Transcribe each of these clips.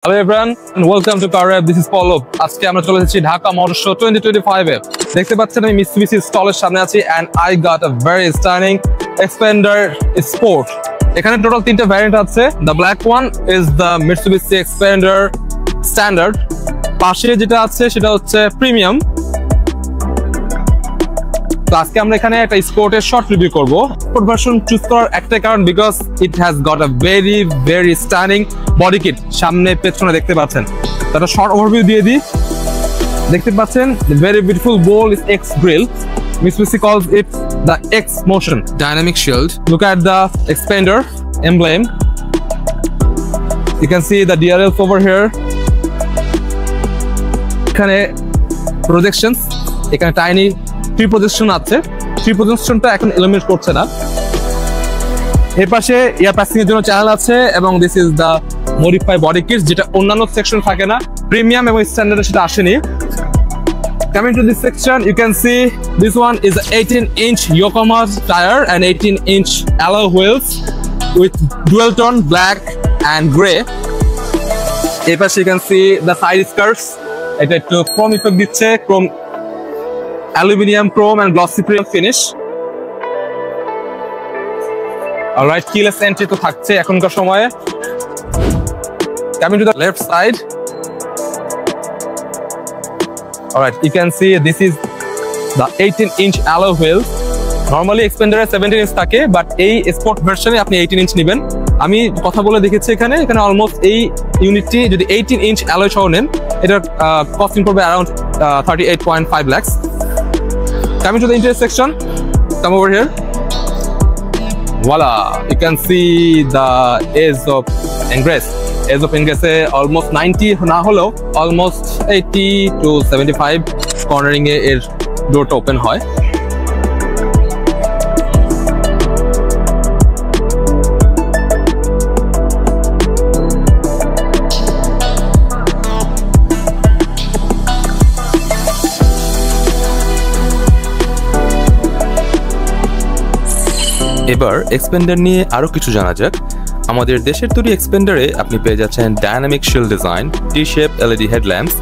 Hello everyone and welcome to CarRev. This is Paulo. আজকে আমরা চলে এসেছি ঢাকা মোটর শো 2025 এ। দেখতে পাচ্ছেন আমি Mitsubishi স্টলের সামনে আছি and I got a very stunning Xpander Sport. এখানে টোটাল তিনটা ভ্যারিয়েন্ট আছে। The black one is the Mitsubishi Xpander Standard. পাশে যেটা আছে সেটা হচ্ছে প্রিমিয়াম। তো আজকে আমরা এখানে একটা স্পোর্টের শর্ট রিভিউ করব। স্পোর্ট ভার্সন চুজ করার একটাই কারণ because it has got a very stunning body kit. সামনে পেছনে দেখতে পাচ্ছেন। তার শর্ট ওভারভিউ দিয়ে দিই। দেখতে পাচ্ছেন very beautiful bold is X grill. Mitsubishi calls it the X Motion Dynamic Shield. Look at the Xpander emblem. You can see the DRLs over here. এখানে projections, এখানে tiny ট্রি প্রজেকশন আছে। Tree প্রজেকশনটা এখন illuminate করছে না। এর পাশে air passing এর জন্য চ্যানেল আছে এবং this is the modify body kit, যেটা অন্যান্য সেকশন থাকে না। প্রিমিয়াম এবং স্ট্যান্ডার্ডে সেটা আসেনি। Coming to this section, you can see this one is an 18-inch Yokohama tire and 18-inch alloy wheels with dual tone black and gray. এর পাশে you can see the side skirts. এটা একটু Chrome effect দিচ্ছে, Chrome aluminium, chrome and glossy finish. Alright, keyless entry তো থাকছে এখনকার সময়ে। Coming to the left side. Alright, you can see this is the 18-inch alloy wheel. Normally Xpander 17-inch থাকে, but এই sport ভার্সনে আপনি 18-inch নেবেন। আমি কথা বলে দেখেছি এখানে অলমোস্ট এই ইউনিটটি যদি 18-inch alloy সহ নেন, এটার কস্টিং পড়বে around 38.5 lakhs. Coming to the interior section, come over here. Voila, you can see the edge of ingress. Edge of ingress almost 90 na holo, almost 80 to 75 cornering এর ডোরটা open হয়। এবার expander নিয়ে আরো কিছু জানা যাক। আমাদের দেশের তৈরি এক্সপেন্ডারে আপনি পেয়ে যাচ্ছেন dynamic shield design, T shape LED headlamps.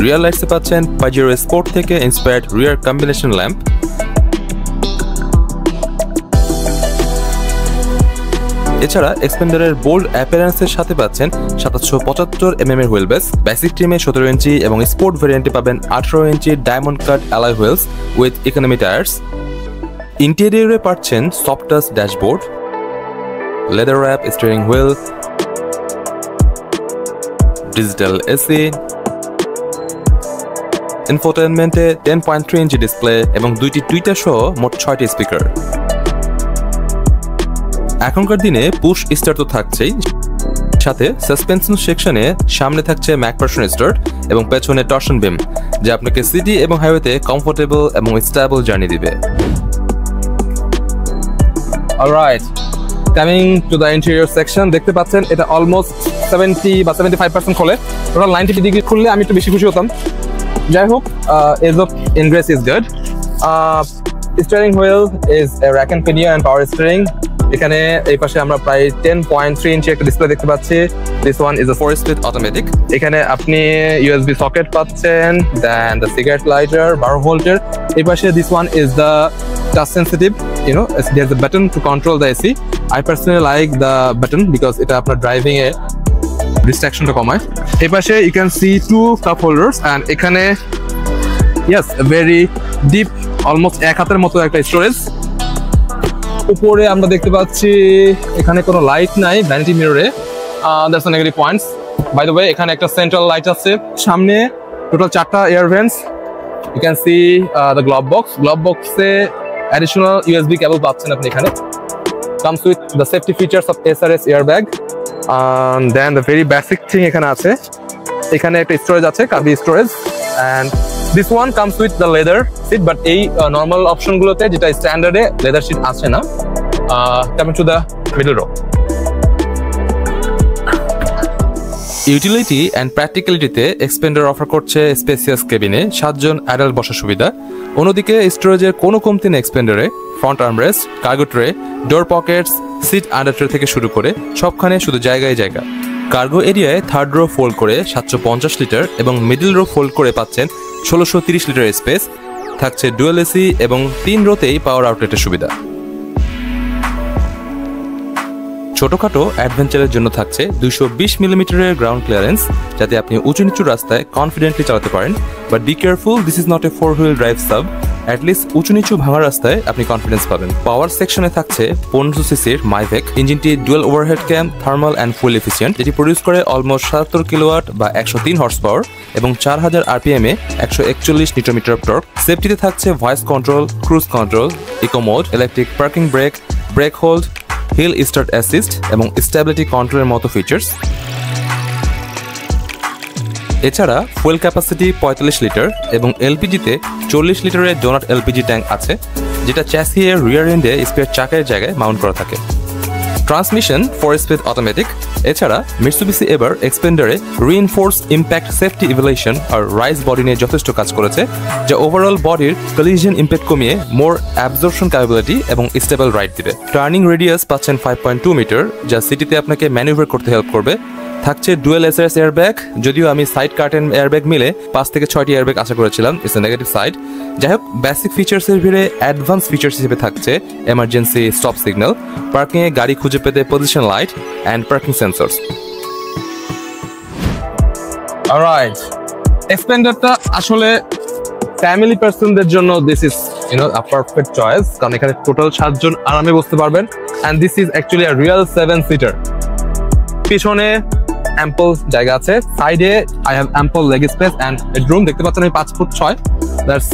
Rear লাইটসে পাচ্ছেন পাজেরো স্পোর্ট থেকে ইন্সপায়ার্ড রিয়ার কম্বিনেশন ল্যাম্প। এছাড়া এক্সপেন্ডারের বোল্ড অ্যাপিয়ারেন্সের সাথে পাচ্ছেন 2775 mm এর হুইল বেস। বেসিক ট্রিমে 17 ইঞ্চি এবং স্পোর্ট ভ্যারিয়েন্টে পাবেন 18 inch diamond cut alloy wheels with economy tyres. ইন্টেরিয়রে পাচ্ছেন soft touch dashboard, leather wrap steering wheel, digital AC, ইনফোটেইনমেন্টে 10.3 ইঞ্চি ডিসপ্লে এবং দুইটি টুইটার সহ মোট 6টি স্পিকার। এখনকার দিনে পুশ স্টার্ট তো থাকছেই, সাথে সাসপেনশন সেকশনে সামনে থাকছে ম্যাকফারসন স্টার্ট এবং পেছনে টরশন বিম, যা আপনাকে সিটি এবং হাইওয়েতে কমফোর্টেবল এবং স্টেবল জার্নি দিবে। Alright, coming to the interior section, দেখতে পাচ্ছেন এটা অলমোস্ট 70 বা 75% খোলে। টোটাল 90 ডিগ্রি খুললে আমি একটু বেশি খুশি হতাম। যাই হোক, ease of ingress is good. Steering wheel is a rack and pinion and power steering. এখানে এই পাশে আমরা প্রায় 10.3 ইঞ্চি একটা ডিসপ্লে দেখতে পাচ্ছি। This one is a 4-speed automatic. এখানে আপনি ইউএসবি সকেট পাচ্ছেন, দেন দ্য সিগারেট লাইটার 12 ভোল্টের। এই পাশে this one is the touch sensitive, you know, there's a button to control the AC. I personally like the button because এটা আপনার driving এ ডিস্ট্রাকশনটা কমায়। এই পাশে you can see two cup holders and এখানে yes a very deep almost এক হাতের মতো একটা স্টোরেজ। উপরে আমরা দেখতে পাচ্ছি এখানে কোনো লাইট নাই vanity মিররে, that's a negative points. By the way, এখানে একটা সেন্ট্রাল লাইট আছে। সামনে টোটাল 4টা air vents. You can see the glove box. Glove box A additional USB cable পাচ্ছেন আপনি এখানে। Comes with the safety features of SRS airbag and then the very basic thing এখানে আছে। এখানে একটা স্টোরেজ আছে, cubby storage, and this one comes with the leather seat, but এই normal অপশনগুলোতে যেটা স্ট্যান্ডার্ডে লেদার সিট আছে না। Coming to the middle row. Utility and প্র্যাকটিক্যালিটিতে এক্সপেন্ডার অফার করছে স্পেসিয়াস কেবিনে 7 জন অ্যাডাল্ট বসার সুবিধা। অন্যদিকে স্টোরেজের কোনো কমতি নেই এক্সপেন্ডারে। ফ্রন্ট আর্মরেস্ট, কার্গো ট্রে, ডোর পকেটস, সিট আন্ডার ট্রে থেকে শুরু করে সবখানে শুধু জায়গায় জায়গা। কার্গো এরিয়ায় থার্ড রো ফোল্ড করে 750 লিটার এবং মিডল রো ফোল্ড করে পাচ্ছেন 1630 লিটার স্পেস। থাকছে ডুয়েল এসি এবং 3 রোতেই পাওয়ার আউটলেটের সুবিধা। ছোটখাটো অ্যাডভেঞ্চারের জন্য থাকছে 220 মিলিমিটারের গ্রাউন্ড ক্লিয়ারেন্স, যাতে আপনি উঁচু নিচু রাস্তায় কনফিডেন্টলি চালাতে পারেন। But be careful, this is not a 4-wheel drive sub. At least উঁচু নিচু ভাঙা রাস্তায় আপনি কনফিডেন্স পাবেন। পাওয়ার সেকশনে থাকছে 1500 সিসির মাইভেক ইঞ্জিনটি dual overhead cam, thermal and fuel efficient, যেটি প্রডিউস করে অলমোস্ট 77 কিলোওয়াট বা 103 হর্স পাওয়ার এবং 4000 RPM এ 141 নিউটন মিটার অফ টর্ক। সেফটিতে থাকছে voice control, cruise control, eco mode, electric parking brake, brake hold, hill start assist এবং stability কন্ট্রোলের মতো ফিচার্স। এছাড়া ফুয়েল ক্যাপাসিটি 45 লিটার এবং এলপিজিতে 40 লিটারের ডোনাট এলপিজি ট্যাঙ্ক আছে, যেটা চ্যাসি এর রিয়ার এন্ডে স্পেয়ার চাকার জায়গায় মাউন্ট করা থাকে। Transmission 4-speed automatic. এছাড়া মিৎসুবিশি এবার এক্সপেন্ডারে রিইনফোর্স ইম্প্যাক্ট সেফটি ইভ্যালুয়েশন আর রাইজ বডি নিয়ে যথেষ্ট কাজ করেছে, যা ওভারঅল বডির কলিশন ইম্প্যাক্ট কমিয়ে মোর অ্যাবজর্পশন ক্যাপাবিলিটি এবং স্টেবল রাইড দিবে। টার্নিং রেডিয়াস পাচ্ছেন 5.2 মিটার, যা সিটিতে আপনাকে ম্যানুভার করতে হেল্প করবে। থাকছে ডুয়েল এসআরএস এয়ারব্যাগ, যদিও আমি সাইড কার্টেন এয়ারব্যাগ মিলে 5 থেকে 6টি এয়ারব্যাগ আশা করেছিলাম, ইটস এ নেগেটিভ সাইড। যাই হোক, বেসিক ফিচার্সের ভিড়ে অ্যাডভান্স ফিচার্স হিসেবে থাকছে এমার্জেন্সি স্টপ সিগন্যাল, পার্কিংয়ে গাড়ি খুঁজে পেতে position light and parking sensors. Alright, এক্সপেন্ডারটা আসলে ফ্যামিলি পার্সনদের জন্য this is a perfect choice, কারণ এখানে টোটাল 7 জন আরামে বসতে পারবেন। And this is actually a real 7-seater। পিছনে অ্যাম্পল জায়গা আছে, সাইডে I have ample leg space and headroom. দেখতে পাচ্ছেন আমি 5 ফুট 6, দ্যাটস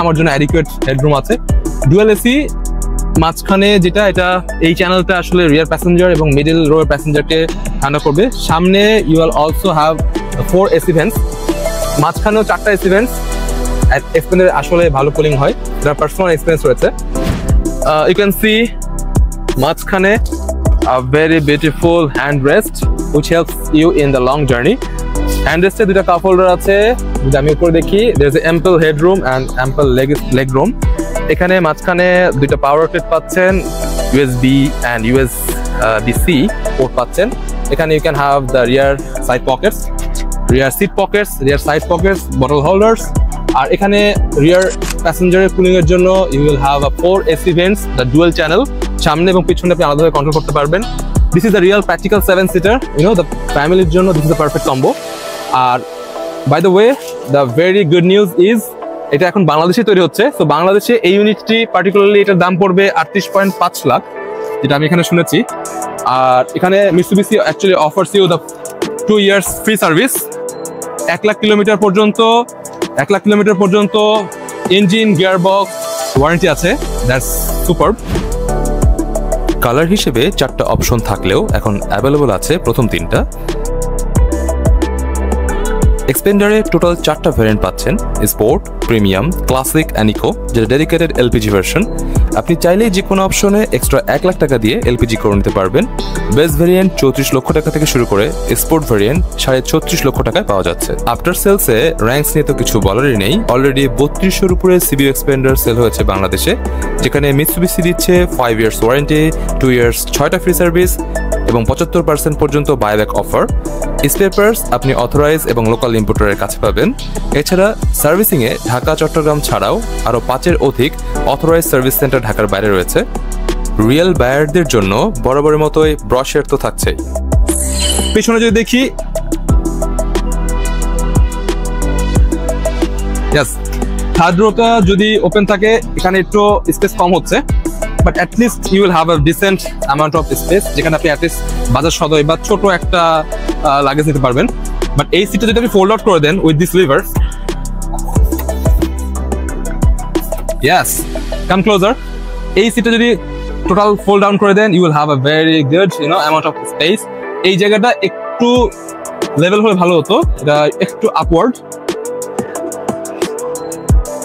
আমার জন্য অ্যাডিকুয়েট হেডরুম আছে। ডুয়েল এসি মাঝখানে, যেটা এটা এই চ্যানেলটা আসলে রিয়ার প্যাসেঞ্জার এবং মিডল রো প্যাসেঞ্জারকে ঠান্ডা করবে। সামনে you will also have 4 AC vents, মাঝখানেও 4টা এসি ভেন্টস। এক্সপেন্ডার আসলে ভালো কুলিং হয়, যার পার্সোনাল এক্সপিরিয়েন্স রয়েছে। ইউ ক্যান সি মাঝখানে a very beautiful hand rest which helps you in the long journey. Hand rest এ দুটো কাপ হোল্ডার আছে, যদি আমি উপরে দেখি there is ample headroom and ample leg room. এখানে মাঝখানে দুটো পাওয়ার আউটলেট পাচ্ছেন, USB and USB-C পোর্ট পাচ্ছেন। এখানে you can have the rear side pockets, rear seat pockets, rear side pockets, bottle holders। আর এখানে রিয়ার প্যাসেঞ্জারের কুলিং এর জন্য you will have a 4 AC vents, the dual channel, সামনে এবং পিছনে আপনি আলাদাভাবে কন্ট্রোল করতে পারবেন। This is the real practical 7-seater, the ফ্যামিলির জন্য this is the perfect combo. আর by the way, the very good news is এটা এখন বাংলাদেশে তৈরি হচ্ছে। তো বাংলাদেশে এই ইউনিটটি পার্টিকুলারলি এটার দাম পড়বে 38.5 লাখ, যেটা আমি এখানে শুনেছি। আর এখানে Mitsubishi actually offers you the 2 years free service. 1 lakh kilometre পর্যন্ত ইঞ্জিন, গিয়ার বক্স ওয়ারেন্টি আছে। That's superb. কালার হিসেবে 4টা অপশন থাকলেও এখন অ্যাভেলেবল আছে প্রথম 3টা। এক্সপেন্ডারে টোটাল 4টা ভ্যারিয়েন্ট পাচ্ছেন, sport, premium, classic and eco, যেটা ডেডিকেটেড এলপিজি ভার্সন। আপনি চাইলেই যে কোনো অপশনে এক্সট্রা 1 লাখ টাকা দিয়ে এলপিজি করে নিতে পারবেন। বেস ভ্যারিয়েন্ট 34 লক্ষ টাকা থেকে শুরু করে স্পোর্ট ভ্যারিয়েন্ট 36.5 লক্ষ টাকায় পাওয়া যাচ্ছে। আফটার সেলসে র্যাঙ্কস নিয়ে তো কিছু বলারই নেই, অলরেডি 3200-এর উপরে সিবিউ এক্সপেন্ডার সেল হয়েছে বাংলাদেশে, যেখানে মিৎসুবিশি দিচ্ছে 5 years ওয়ারেন্টি, 2 years 6টা ফ্রি সার্ভিস এবং 75% পর্যন্ত বাইব্যাক অফার। স্পেয়ার পার্টস আপনি অথরাইজ এবং লোকাল ইম্পোর্টারের কাছে পাবেন। এছাড়া সার্ভিসিংয়ে ঢাকা, চট্টগ্রাম ছাড়াও আরও 5-এর অধিক অথরাইজ সার্ভিস সেন্টার ঢাকার বাইরে রয়েছে। রিয়েল বায়ারদের জন্য বরাবরের মতোই ব্রশের তো থাকছেই। পিছনে যদি দেখি, থার্ড রোটা যদি ওপেন থাকে, এখানে একটু স্পেস কম হচ্ছে, but at least you will have a decent amount of space, যেখানে আপনি অ্যাটলিস্ট বাজার সদয় বা ছোট একটা লাগেজ নিতে পারবেন। বাট এই সিটটা যদি আপনি ফোল্ড আউট করে দেন with this lever, yes, come closer, এই সিটটা যদি টোটাল ফোল্ড ডাউন করে দেন, you will have a very good amount of space. এই জায়গাটা একটু লেভেল হলে ভালো হতো, এটা একটু আপওয়ার্ড।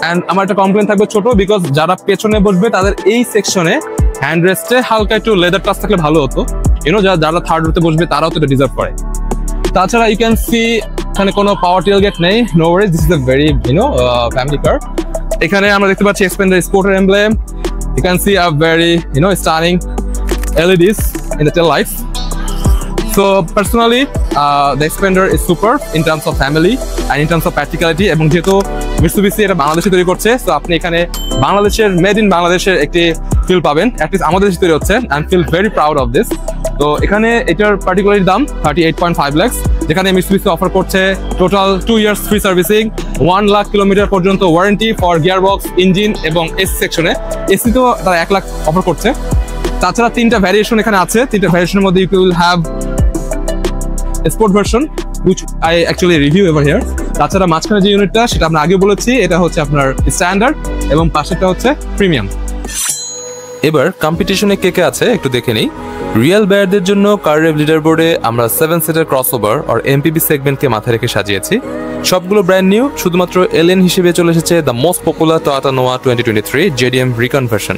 অ্যান্ড আমার একটা কমপ্লেন থাকবে ছোট, বিকজ যারা পেছনে বসবে তাদের এই সেকশনে হ্যান্ড রেস্টে হালকা একটু লেদার টাচ থাকলে ভালো হতো। যারা থার্ড রোতে বসবে তারাও তো এটা ডিজার্ভ করে। তাছাড়া ইউ ক্যান সি এখানে কোনো পাওয়ার টেল গেট নেই, no worries, this is a very family car. এখানে আমরা দেখতে পাচ্ছি এক্সপেন্ডার স্পোর্টের emblem. You can see a very stunning LEDs in the tail lights. So personally, the Xpander is super in terms of family and in terms of practicality. এবং যেহেতু Mitsubishi এটা বাংলাদেশে তৈরি করছে, so আপনি এখানে বাংলাদেশের মেড ইন বাংলাদেশের একটি ফিল পাবেন। অ্যাটলিস্ট আমাদের দেশে তৈরি হচ্ছে, and feel very proud of this. তো এখানে এটার পার্টিকুলার দাম 38.5 lakhs, যেখানে Mitsubishi অফার করছে total 2 years free servicing, 1 lakh kilometre পর্যন্ত ওয়ারেন্টি ফর গিয়ারবক্স, ইঞ্জিন এবং এসি সেকশনে। এসি তো তারা 1 লাখ অফার করছে। তাছাড়া 3টা ভ্যারিয়েশন এখানে আছে। 3টা ভ্যারিয়েশনের মধ্যে you will have sport version which I actually review over here. তাছাড়া মাঝখানে যে ইউনিটটা সেটা আমরা আগে বলেছি, এটা হচ্ছে আপনার স্ট্যান্ডার্ড এবং পাশেরটা হচ্ছে প্রিমিয়াম। এবার কম্পিটিশনে কে কে আছে একটু দেখে নেই। রিয়েল বায়ারদের জন্য কাররেভ লিডার বোর্ডে আমরা 7 সিটার ক্রসওভার আর এমপিভি সেগমেন্টকে মাথায় রেখে সাজিয়েছি। সবগুলো ব্র্যান্ড নিউ, শুধুমাত্র এলিয়েন হিসেবে চলে এসেছে দ্য মোস্ট পপুলার টয়োটা নোয়া 2023 JDM রিকনভার্সন।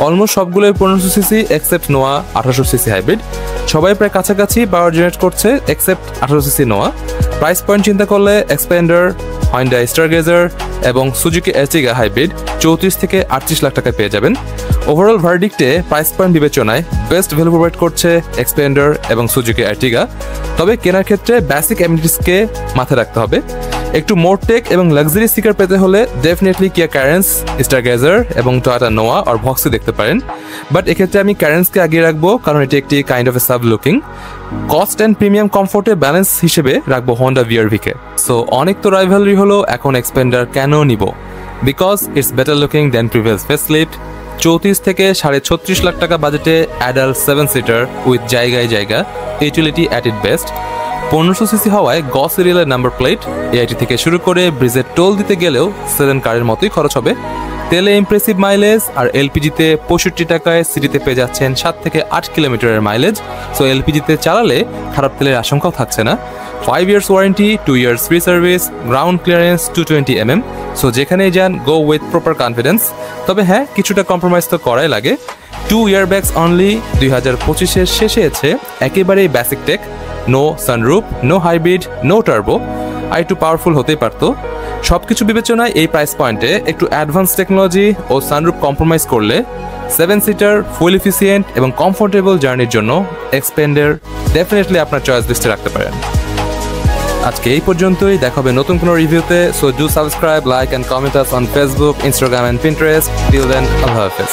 অলমোস্ট সবগুলোই 1500 সিসি এক্সেপ্ট নোয়া 1800 সিসি হাইব্রিড। সবাই প্রায় কাছাকাছি পাওয়ার জেনারেট করছে এক্সেপ্ট 1800 সিসি নোয়া। প্রাইস পয়েন্ট চিন্তা করলে এক্সপেন্ডার, হন্ডা স্টারগেজার এবং সুজুকি এর্টিগা হাইব্রিড 34 থেকে 38 লাখ টাকায় পেয়ে যাবেন। ওভারঅল ভার্ডিক্টে প্রাইস পয়েন্ট বিবেচনায় বেস্ট ভ্যালু প্রোভাইড করছে এক্সপেন্ডার এবং সুজুকি এর্টিগা। তবে কেনার ক্ষেত্রে বেসিক অ্যামিনিটিসকে মাথায় রাখতে হবে। একটু মোর টেক এবং লাক্সারি স্টিকার পেতে হলে ডেফিনেটলি কিয়া ক্যারেন্স, স্টারগেজার এবং টয়োটা নোয়া আর ভক্সি দেখতে পারেন। বাট এক্ষেত্রে আমি ক্যারেন্সকে আগিয়ে রাখবো, কারণ এটি একটি kind of a sub looking. Cost and premium কমফোর্টে ব্যালেন্স হিসেবে রাখবো হন্ডা VRV-কে। সো অনেক তো রাইভালরি হলো, এখন এক্সপেন্ডার কেন নিব? Because it's better looking than previous facelift. 34 থেকে 36.5 লাখ টাকা বাজেটে অ্যাডাল্ট 7 সিটার উইথ জায়গায় জায়গা, utility at it best. 1500 CC হওয়ায় গ সিরিয়ালের নাম্বার প্লেট, এআইটি থেকে শুরু করে ব্রিজের টোল দিতে গেলেও সেলেন কারের মতোই খরচ হবে। তেলে ইমপ্রেসিভ মাইলেজ, আর এলপিজিতে 65 টাকায় সিটিতে পেয়ে যাচ্ছেন 7 থেকে 8 কিলোমিটারের মাইলেজ। সো এলপিজিতে চালালে খারাপ তেলের আশঙ্কাও থাকছে না। 5 years warranty, 2 years free service, ground clearance 220 mm। So যেখানেই যান গো উইথ প্রপার কনফিডেন্স। তবে হ্যাঁ, কিছুটা কম্প্রোমাইজ তো করাই লাগে। 2 ইয়ারব্যাগস অনলি। 2025-এর শেষে আছে একেবারেই basic tech, no sunroof, no hybrid, no turbo. আর একটু পাওয়ারফুল হতেই পারতো। সবকিছু বিবেচনায় এই প্রাইস পয়েন্টে একটু অ্যাডভান্স টেকনোলজি ও সানরুফ কম্প্রোমাইজ করলে 7 সিটার ফুল এফিসিয়েন্ট এবং কমফোর্টেবল জার্নির জন্য এক্সপেন্ডার ডেফিনেটলি আপনার চয়েস লিস্টে রাখতে পারেন। আজকে এই পর্যন্তই, দেখা হবে নতুন কোনো রিভিউতে। So do subscribe, like and comment us on Facebook, Instagram and Pinterest. Till then, আল্লাহ হাফেজ।